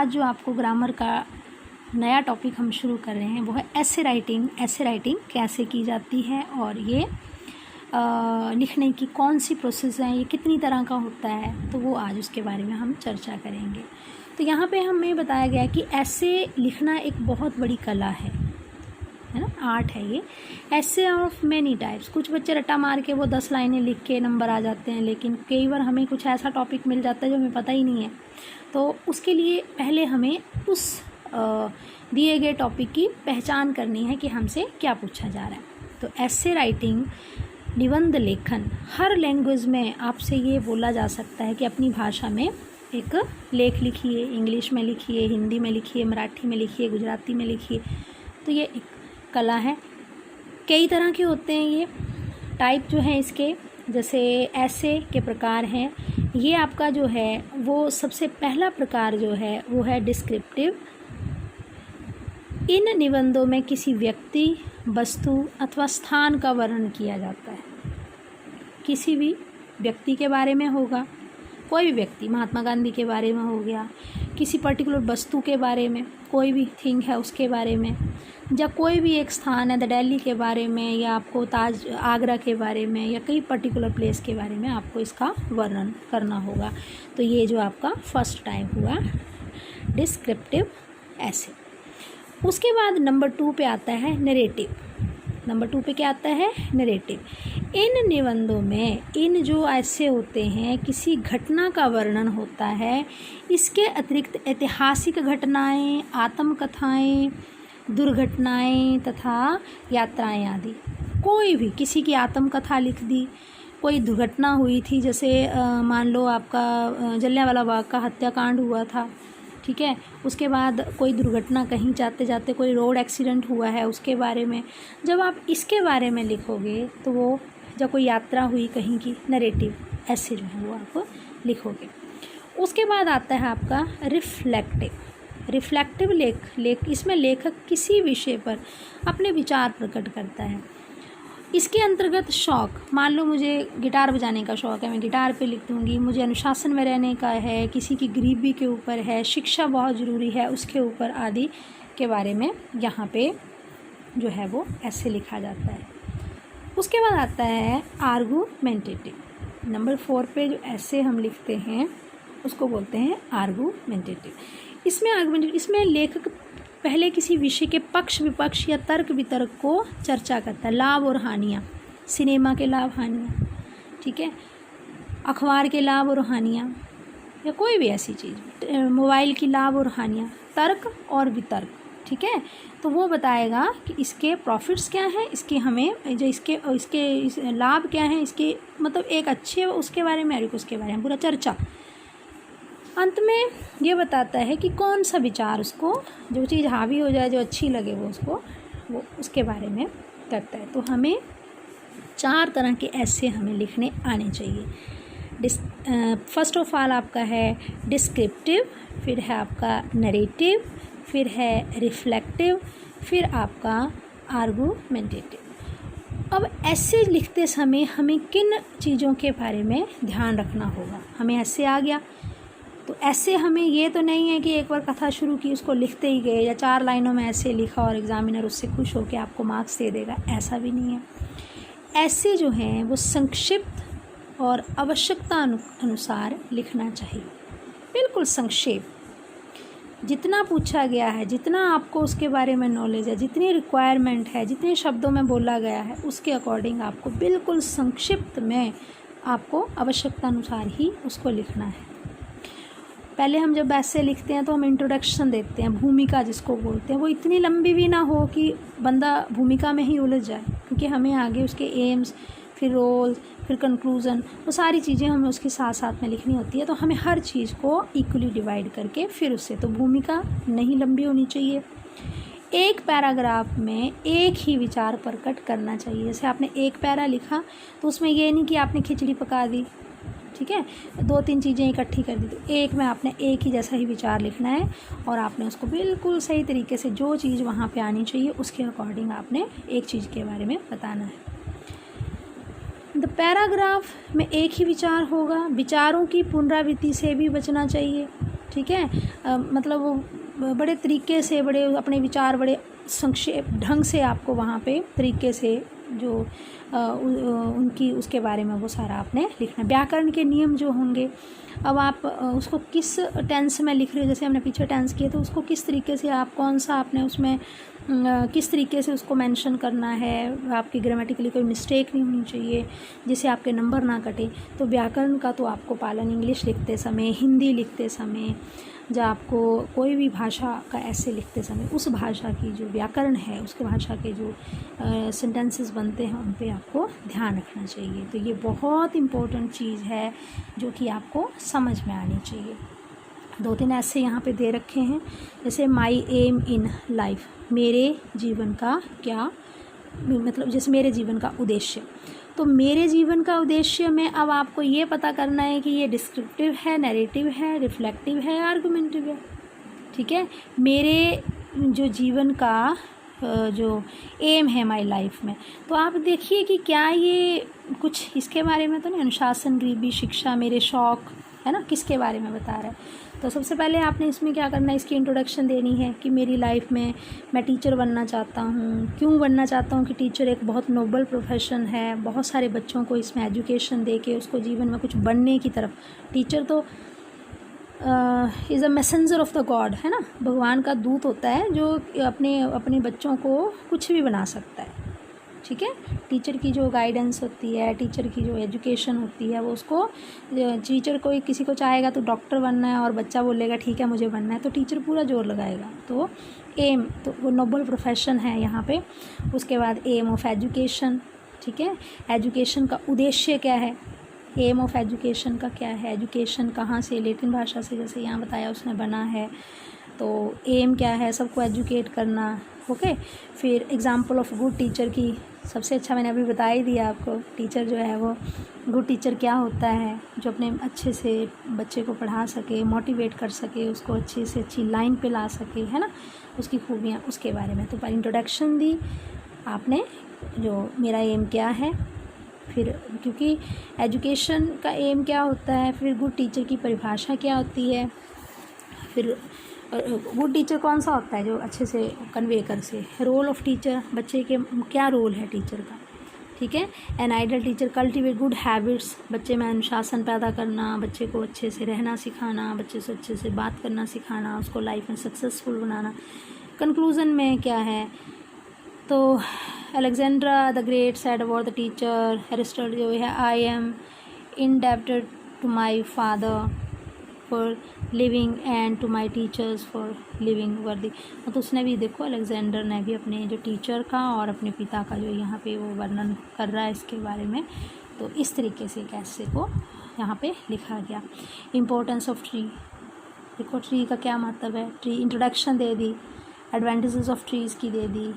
आज जो आपको ग्रामर का नया टॉपिक हम शुरू कर रहे हैं वो है ऐसे राइटिंग। ऐसे राइटिंग कैसे की जाती है और ये लिखने की कौन सी प्रोसेस है, ये कितनी तरह का होता है, तो वो आज उसके बारे में हम चर्चा करेंगे। तो यहाँ पे हमें बताया गया कि ऐसे लिखना एक बहुत बड़ी कला है ना, आर्ट है ये। ऐसे ऑफ मैनी टाइप्स। कुछ बच्चे रट्टा मार के वो 10 लाइनें लिख के नंबर आ जाते हैं, लेकिन कई बार हमें कुछ ऐसा टॉपिक मिल जाता है जो हमें पता ही नहीं है। तो उसके लिए पहले हमें उस दिए गए टॉपिक की पहचान करनी है कि हमसे क्या पूछा जा रहा है। तो ऐसे राइटिंग, निबंध लेखन, हर लैंग्वेज में आपसे ये बोला जा सकता है कि अपनी भाषा में एक लेख लिखिए। इंग्लिश में लिखिए, हिंदी में लिखिए, मराठी में लिखिए, गुजराती में लिखिए। तो ये एक कला है। कई तरह के होते हैं ये टाइप जो है इसके, जैसे ऐसे के प्रकार हैं। ये आपका जो है वो सबसे पहला प्रकार जो है वो है डिस्क्रिप्टिव। इन निबंधों में किसी व्यक्ति, वस्तु अथवा स्थान का वर्णन किया जाता है। किसी भी व्यक्ति के बारे में होगा, कोई भी व्यक्ति, महात्मा गांधी के बारे में हो गया, किसी पर्टिकुलर वस्तु के बारे में, कोई भी थिंग है उसके बारे में, या कोई भी एक स्थान है, द दिल्ली के बारे में, या आपको ताज आगरा के बारे में, या कई पर्टिकुलर प्लेस के बारे में आपको इसका वर्णन करना होगा। तो ये जो आपका फर्स्ट टाइप हुआ डिस्क्रिप्टिव ऐसे। उसके बाद नंबर 2 पे आता है नरेटिव। नंबर 2 पे क्या आता है? नरेटिव। इन निबंधों में, इन जो ऐसे होते हैं, किसी घटना का वर्णन होता है। इसके अतिरिक्त ऐतिहासिक घटनाएं, आत्मकथाएं, दुर्घटनाएं तथा यात्राएं आदि। कोई भी किसी की आत्मकथा लिख दी, कोई दुर्घटना हुई थी, जैसे मान लो आपका जलियांवाला बाग का हत्याकांड हुआ था, ठीक है। उसके बाद कोई दुर्घटना, कहीं जाते जाते कोई रोड एक्सीडेंट हुआ है, उसके बारे में जब आप इसके बारे में लिखोगे तो वो, जब कोई यात्रा हुई कहीं की, नरेटिव ऐसे जो है वो आप लिखोगे। उसके बाद आता है आपका रिफ्लेक्टिव। रिफ्लेक्टिव लेख इसमें लेखक किसी विषय पर अपने विचार प्रकट करता है। इसके अंतर्गत शौक, मान लो मुझे गिटार बजाने का शौक़ है, मैं गिटार पे लिख दूँगी। मुझे अनुशासन में रहने का है, किसी की गरीबी के ऊपर है, शिक्षा बहुत ज़रूरी है, उसके ऊपर आदि के बारे में यहाँ पे जो है वो ऐसे लिखा जाता है। उसके बाद आता है आर्गूमेंटेटिव। नंबर 4 पे जो ऐसे हम लिखते हैं उसको बोलते हैं आर्गूमेंटेटिव। इसमें लेखक पहले किसी विषय के पक्ष विपक्ष या तर्क वितर्क को चर्चा करता है। लाभ और हानियाँ, सिनेमा के लाभ हानियाँ, ठीक है, अखबार के लाभ और हानियाँ, या कोई भी ऐसी चीज़, मोबाइल की लाभ और हानियाँ, तर्क और वितर्क, ठीक है। तो वो बताएगा कि इसके प्रॉफिट्स क्या हैं, इसके हमें जो इसके लाभ क्या हैं, इसके मतलब एक अच्छे उसके बारे में और उसके बारे में पूरा चर्चा। अंत में ये बताता है कि कौन सा विचार उसको, जो चीज़ हावी हो जाए, जो अच्छी लगे वो उसके बारे में करता है। तो हमें 4 तरह के ऐसे हमें लिखने आने चाहिए। फर्स्ट ऑफ ऑल आपका है डिस्क्रिप्टिव, फिर है आपका नरेटिव, फिर है रिफ्लेक्टिव, फिर आपका आर्गूमेंटेटिव। अब ऐसे लिखते समय हमें किन चीज़ों के बारे में ध्यान रखना होगा? हमें ऐसे आ गया तो ऐसे हमें ये तो नहीं है कि एक बार कथा शुरू की उसको लिखते ही गए, या 4 लाइनों में ऐसे लिखा और एग्जामिनर उससे खुश होकर आपको मार्क्स दे देगा, ऐसा भी नहीं है। ऐसे जो हैं वो संक्षिप्त और आवश्यकता अनुसार लिखना चाहिए, बिल्कुल संक्षेप। जितना पूछा गया है, जितना आपको उसके बारे में नॉलेज है, जितनी रिक्वायरमेंट है, जितने शब्दों में बोला गया है, उसके अकॉर्डिंग आपको बिल्कुल संक्षिप्त में आपको आवश्यकता अनुसार ही उसको लिखना है। पहले हम जब ऐसे लिखते हैं तो हम इंट्रोडक्शन देते हैं, भूमिका जिसको बोलते हैं, वो इतनी लंबी भी ना हो कि बंदा भूमिका में ही उलझ जाए, क्योंकि हमें आगे उसके एम्स, फिर रोल, फिर कंक्लूज़न, वो सारी चीज़ें हमें उसके साथ साथ में लिखनी होती है। तो हमें हर चीज़ को इक्वली डिवाइड करके फिर उससे, तो भूमिका नहीं लंबी होनी चाहिए। एक पैराग्राफ में एक ही विचार प्रकट करना चाहिए। जैसे आपने एक पैरा लिखा तो उसमें ये नहीं कि आपने खिचड़ी पका दी, ठीक है, 2-3 चीज़ें इकट्ठी कर दी, तो एक में आपने एक ही जैसा ही विचार लिखना है और आपने उसको बिल्कुल सही तरीके से, जो चीज़ वहाँ पे आनी चाहिए उसके अकॉर्डिंग आपने एक चीज़ के बारे में बताना है। द पैराग्राफ में एक ही विचार होगा। विचारों की पुनरावृत्ति से भी बचना चाहिए। ठीक है। मतलब वो बड़े तरीके से, बड़े अपने विचार बड़े संक्षेप ढंग से आपको वहाँ पे तरीके से जो उनकी उसके बारे में वो सारा आपने लिखना। व्याकरण के नियम जो होंगे, अब आप उसको किस टेंस में लिख रहे हो, जैसे हमने पीछे टेंस किए तो उसको किस तरीके से आप कौन सा आपने उसमें किस तरीके से उसको मेंशन करना है, आपकी ग्रामेटिकली कोई मिस्टेक नहीं होनी चाहिए जिससे आपके नंबर ना कटे। तो व्याकरण का तो आपको पालन इंग्लिश लिखते समय, हिंदी लिखते समय, जब आपको कोई भी भाषा का ऐसे लिखते समय उस भाषा की जो व्याकरण है, उसके भाषा के जो सेंटेंसेस बनते हैं उन पे आपको ध्यान रखना चाहिए। तो ये बहुत इम्पोर्टेंट चीज़ है जो कि आपको समझ में आनी चाहिए। 2-3 ऐसे यहाँ पे दे रखे हैं, जैसे माई एम इन लाइफ, मेरे जीवन का क्या मतलब, जैसे मेरे जीवन का उद्देश्य। तो मेरे जीवन का उद्देश्य में अब आपको ये पता करना है कि ये डिस्क्रिप्टिव है, नैरेटिव है, रिफ्लेक्टिव है, आर्गुमेंटिव है। ठीक है, मेरे जो जीवन का जो एम है माई लाइफ में, तो आप देखिए कि क्या ये कुछ इसके बारे में तो नहीं, अनुशासन, गरीबी, शिक्षा, मेरे शौक़, है ना, किसके बारे में बता रहा है। तो सबसे पहले आपने इसमें क्या करना है, इसकी इंट्रोडक्शन देनी है कि मेरी लाइफ में मैं टीचर बनना चाहता हूँ, क्यों बनना चाहता हूँ, कि टीचर एक बहुत नोबल प्रोफेशन है, बहुत सारे बच्चों को इसमें एजुकेशन दे के उसको जीवन में कुछ बनने की तरफ, टीचर तो is a messenger of the God, है ना, भगवान का दूत होता है जो अपने बच्चों को कुछ भी बना सकता है। ठीक है, टीचर की जो गाइडेंस होती है, टीचर की जो एजुकेशन होती है, वो उसको, टीचर कोई किसी को चाहेगा तो डॉक्टर बनना है और बच्चा बोलेगा ठीक है मुझे बनना है, तो टीचर पूरा जोर लगाएगा। तो एम, तो वो नोबल प्रोफेशन है यहाँ पे। उसके बाद एम ऑफ एजुकेशन, ठीक है, एजुकेशन का उद्देश्य क्या है, एम ऑफ एजुकेशन का क्या है, एजुकेशन कहाँ से, लैटिन भाषा से जैसे यहाँ बताया उसने बना है, तो एम क्या है, सबको एजुकेट करना। ओके, फिर एग्जाम्पल ऑफ गुड टीचर की सबसे अच्छा मैंने अभी बता ही दिया आपको, टीचर जो है वो गुड टीचर क्या होता है, जो अपने अच्छे से बच्चे को पढ़ा सके, मोटिवेट कर सके, उसको अच्छी से अच्छी लाइन पे ला सके, है ना, उसकी खूबियाँ, उसके बारे में। तो पर इंट्रोडक्शन दी आपने, जो मेरा एम क्या है, फिर क्योंकि एजुकेशन का एम क्या होता है, फिर गुड टीचर की परिभाषा क्या होती है, फिर गुड टीचर कौन सा होता है, जो अच्छे से कन्वे कर से, रोल ऑफ टीचर, बच्चे के क्या रोल है टीचर का। ठीक है, an ideal teacher cultivate good habits, बच्चे में अनुशासन पैदा करना, बच्चे को अच्छे से रहना सिखाना, बच्चे से अच्छे से बात करना सिखाना, उसको लाइफ में सक्सेसफुल बनाना। कंक्लूज़न में क्या है, तो Alexandra the great said about the teacher, Aristotle जो है, I am indebted to my father for living and to my teachers for living worthy. तो उसने भी देखो, अलेक्जेंडर ने भी अपने जो टीचर का और अपने पिता का जो यहाँ पे वो वर्णन कर रहा है इसके बारे में। तो इस तरीके से कैसे को यहाँ पे लिखा गया। इम्पोर्टेंस ऑफ ट्री, देखो ट्री का क्या मतलब है, tree introduction they the, advantages of trees की दे दी,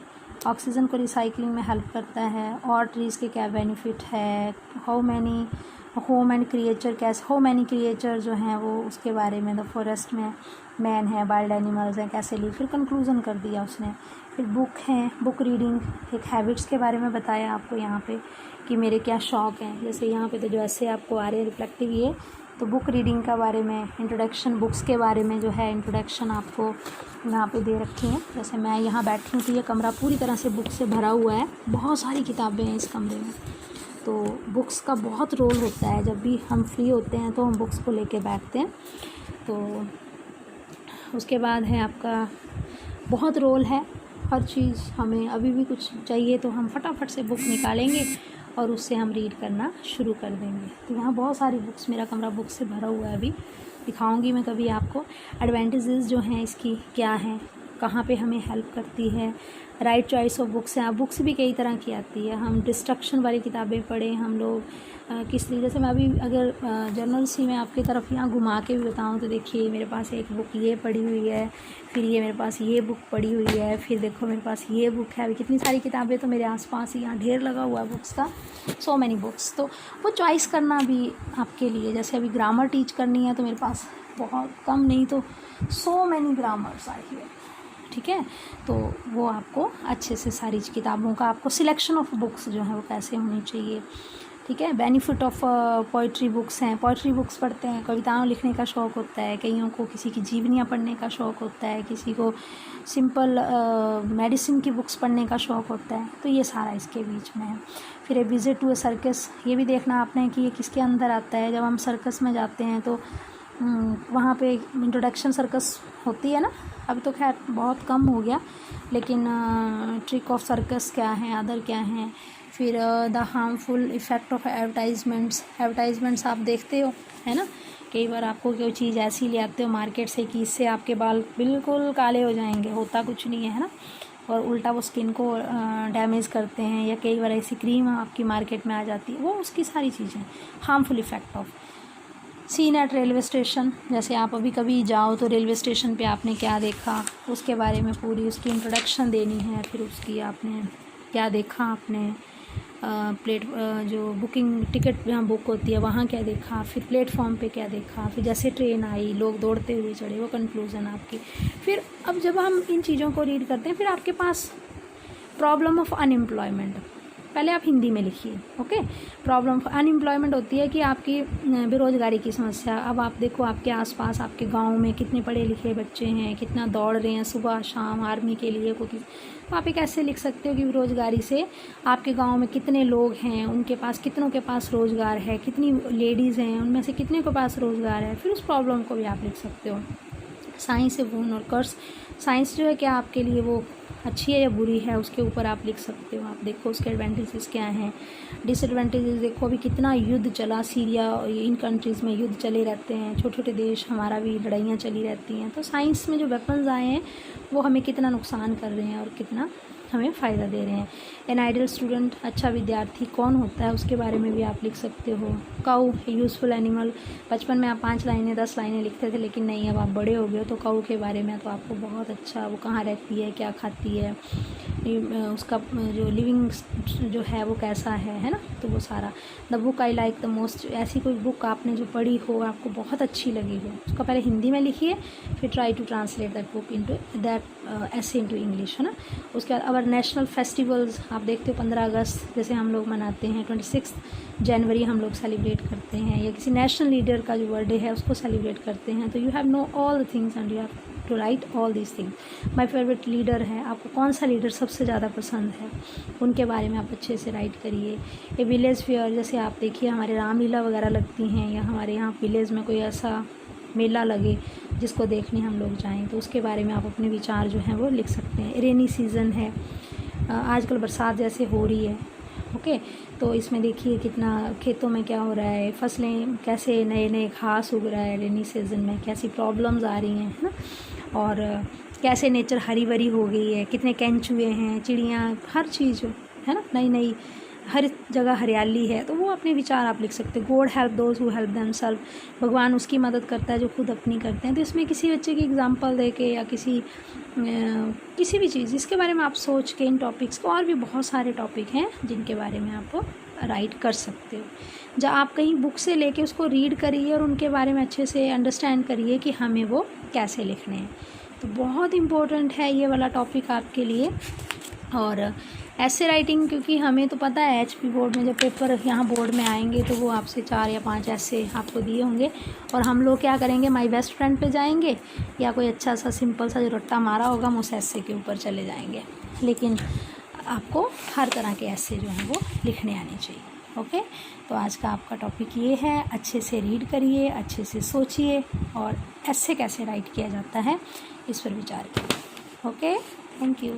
ऑक्सीजन को रिसाइकलिंग में हेल्प करता है, और ट्रीज़ के क्या बेनिफिट है, how many home and creature, कैसे हाउ मैनी क्रिएचर जो हैं वो उसके बारे में, द फॉरेस्ट में मैन है, वाइल्ड एनिमल्स हैं, कैसे ली, फिर कंक्लूज़न कर दिया उसने। फिर बुक हैं, बुक रीडिंग, एक हैबिट्स के बारे में बताया आपको यहाँ पे कि मेरे क्या शौक़ हैं, जैसे यहाँ पे तो जो ऐसे आपको आ रहे हैं रिफ्लेक्टिव ये, तो बुक रीडिंग का बारे में, इंट्रोडक्शन, बुक्स के बारे में जो है इंट्रोडक्शन आपको यहाँ पे दे रखी हैं। जैसे मैं यहाँ बैठी हूँ तो ये कमरा पूरी तरह से बुक से भरा हुआ है, बहुत सारी किताबें हैं इस कमरे में। तो बुक्स का बहुत रोल होता है, जब भी हम फ्री होते हैं तो हम बुक्स को लेके बैठते हैं। तो उसके बाद है आपका बहुत रोल है, हर चीज़ हमें अभी भी कुछ चाहिए तो हम फटाफट से बुक निकालेंगे और उससे हम रीड करना शुरू कर देंगे। तो यहाँ बहुत सारी बुक्स, मेरा कमरा बुक से भरा हुआ है, अभी दिखाऊंगी मैं कभी आपको। एडवांटेजेस जो हैं इसकी क्या हैं, कहाँ पे हमें हेल्प करती है, राइट चॉइस ऑफ बुक्स हैं। बुक्स भी कई तरह की आती है, हम डिस्ट्रक्शन वाली किताबें पढ़ें, हम लोग किस तरीके से, मैं अभी अगर जर्नल सी में आपकी तरफ यहाँ घुमा के भी बताऊँ तो देखिए मेरे पास एक बुक ये पढ़ी हुई है, फिर ये मेरे पास ये बुक पढ़ी हुई है, फिर देखो मेरे पास ये बुक है, अभी कितनी सारी किताबें तो मेरे आसपास ही यहाँ ढेर लगा हुआ है बुक्स का, सो मैनी बुक्स। तो वो चॉइस करना भी आपके लिए, जैसे अभी ग्रामर टीच करनी है तो मेरे पास बहुत कम नहीं तो so many grammars are here. ठीक है, तो वो आपको अच्छे से सारी किताबों का आपको सिलेक्शन ऑफ बुक्स जो है वो कैसे होनी चाहिए, ठीक है। बेनिफिट ऑफ पोइट्री बुक्स हैं, पोइट्री बुक्स पढ़ते हैं, कविताओं लिखने का शौक़ होता है, कईयों को किसी की जीवनियाँ पढ़ने का शौक़ होता है, किसी को सिंपल मेडिसिन की बुक्स पढ़ने का शौक़ होता है, तो ये सारा इसके बीच में है। फिर ए विज़िट टू ए सर्कस, ये भी देखना आपने कि ये किसके अंदर आता है। जब हम सर्कस में जाते हैं तो वहाँ पे इंट्रोडक्शन सर्कस होती है ना, अब तो खैर बहुत कम हो गया, लेकिन ट्रिक ऑफ सर्कस क्या है, अदर क्या हैं। फिर the harmful effect of advertisements आप देखते हो, है ना। कई बार आपको कोई चीज़ ऐसी ले आते हो मार्केट से कि इससे आपके बाल बिल्कुल काले हो जाएंगे, होता कुछ नहीं है ना, और उल्टा वो स्किन को डैमेज करते हैं। या कई बार ऐसी क्रीम आपकी मार्केट में आ जाती है, वो उसकी सारी चीज़ें harmful effect of. Seen at railway station, जैसे आप अभी कभी जाओ तो रेलवे स्टेशन पे आपने क्या देखा, उसके बारे में पूरी उसकी इंट्रोडक्शन देनी है। फिर उसकी आपने क्या देखा, आपने जो बुकिंग टिकट जहाँ बुक होती है वहाँ क्या देखा, फिर प्लेटफॉर्म पे क्या देखा, फिर जैसे ट्रेन आई लोग दौड़ते हुए चढ़े, वो कंक्लूज़न आपकी। फिर अब जब हम इन चीज़ों को रीड करते हैं, फिर आपके पास प्रॉब्लम ऑफ अनएम्प्लॉयमेंट, पहले आप हिंदी में लिखिए, ओके। प्रॉब्लम ऑफ अनएम्प्लॉयमेंट होती है कि आपकी बेरोज़गारी की समस्या। अब आप देखो आपके आसपास आपके गांव में कितने पढ़े लिखे बच्चे हैं, कितना दौड़ रहे हैं सुबह शाम आर्मी के लिए को, तो आप एक ऐसे लिख सकते हो कि बेरोज़गारी से आपके गांव में कितने लोग हैं, उनके पास कितनों के पास रोज़गार है, कितनी लेडीज़ हैं, उनमें से कितने के पास रोज़गार है। फिर उस प्रॉब्लम को भी आप लिख सकते हो। साइंस है वून और कर्स, साइंस जो है क्या आपके लिए वो अच्छी है या बुरी है, उसके ऊपर आप लिख सकते हो। आप देखो उसके एडवांटेजेस क्या हैं, डिसएडवांटेजेस देखो। अभी कितना युद्ध चला, सीरिया और इन कंट्रीज़ में युद्ध चले रहते हैं, छोटे छोटे देश हमारा भी लड़ाइयाँ चली रहती हैं। तो साइंस में जो वेपन्स आए हैं वो हमें कितना नुकसान कर रहे हैं और कितना हमें फ़ायदा दे रहे हैं। एन आइडियल स्टूडेंट, अच्छा विद्यार्थी कौन होता है, उसके बारे में भी आप लिख सकते हो। काऊ, यूज़फुल एनिमल, बचपन में आप 5 लाइनें 10 लाइनें लिखते थे, लेकिन नहीं अब आप बड़े हो गए हो तो काऊ के बारे में तो आपको बहुत अच्छा, वो कहाँ रहती है, क्या खाती है, उसका जो लिविंग जो है वो कैसा है ना, तो वो सारा। The book I like the most, ऐसी कोई बुक आपने जो पढ़ी हो आपको बहुत अच्छी लगी हो, उसका पहले हिंदी में लिखिए, फिर try to translate that book into that ऐसे इनटू इंग्लिश, है ना। उसके बाद अवर नेशनल फेस्टिवल्स आप देखते हो, 15 अगस्त जैसे हम लोग मनाते हैं, 26 जनवरी हम लोग सेलिब्रेट करते हैं, या किसी नेशनल लीडर का जो बर्थडे है उसको सेलिब्रेट करते हैं। तो you have know all the things and you have to write all this things. My favourite leader है, आपको कौन सा लीडर सबसे ज़्यादा पसंद है, उनके बारे में आप अच्छे से राइट करिए। ए विलेज फेयर, जैसे आप देखिए हमारे रामलीला वगैरह लगती हैं, या हमारे यहाँ विलेज में कोई ऐसा मेला लगे जिसको देखने हम लोग जाएं, तो उसके बारे में आप अपने विचार जो हैं वो लिख सकते हैं। रेनी सीज़न है, आजकल बरसात जैसे हो रही है, ओके, तो इसमें देखिए कितना खेतों में क्या हो रहा है, फसलें कैसे नए नए घास उग रहा है रेनी सीज़न में, कैसी प्रॉब्लम्स आ रही हैं, है ना, और कैसे नेचर हरी भरी हो गई है, कितने केंचुए हैं, चिड़ियाँ, हर चीज़ है ना, नई नई हर जगह हरियाली है। तो वो अपने विचार आप लिख सकते हैं। God help those who help themselves, भगवान उसकी मदद करता है जो खुद अपनी करते हैं। तो इसमें किसी बच्चे की एग्जांपल दे के या किसी भी चीज़ इसके बारे में आप सोच के इन टॉपिक्स को, और भी बहुत सारे टॉपिक हैं जिनके बारे में आप राइट कर सकते हो। जब आप कहीं बुक से लेके उसको रीड करिए और उनके बारे में अच्छे से अंडरस्टैंड करिए कि हमें वो कैसे लिखने हैं। तो बहुत इम्पोर्टेंट है ये वाला टॉपिक आपके लिए। और ऐसे राइटिंग, क्योंकि हमें तो पता है HP बोर्ड में जब पेपर यहाँ बोर्ड में आएंगे तो वो आपसे 4 या 5 ऐसे आपको दिए होंगे, और हम लोग क्या करेंगे, माई बेस्ट फ्रेंड पे जाएंगे या कोई अच्छा सा सिंपल सा जो रट्टा मारा होगा हम उस ऐसे के ऊपर चले जाएंगे। लेकिन आपको हर तरह के ऐसे जो हैं वो लिखने आने चाहिए, ओके। तो आज का आपका टॉपिक ये है, अच्छे से रीड करिए, अच्छे से सोचिए, और ऐसे कैसे राइट किया जाता है इस पर विचार करिए, ओके। Thank you.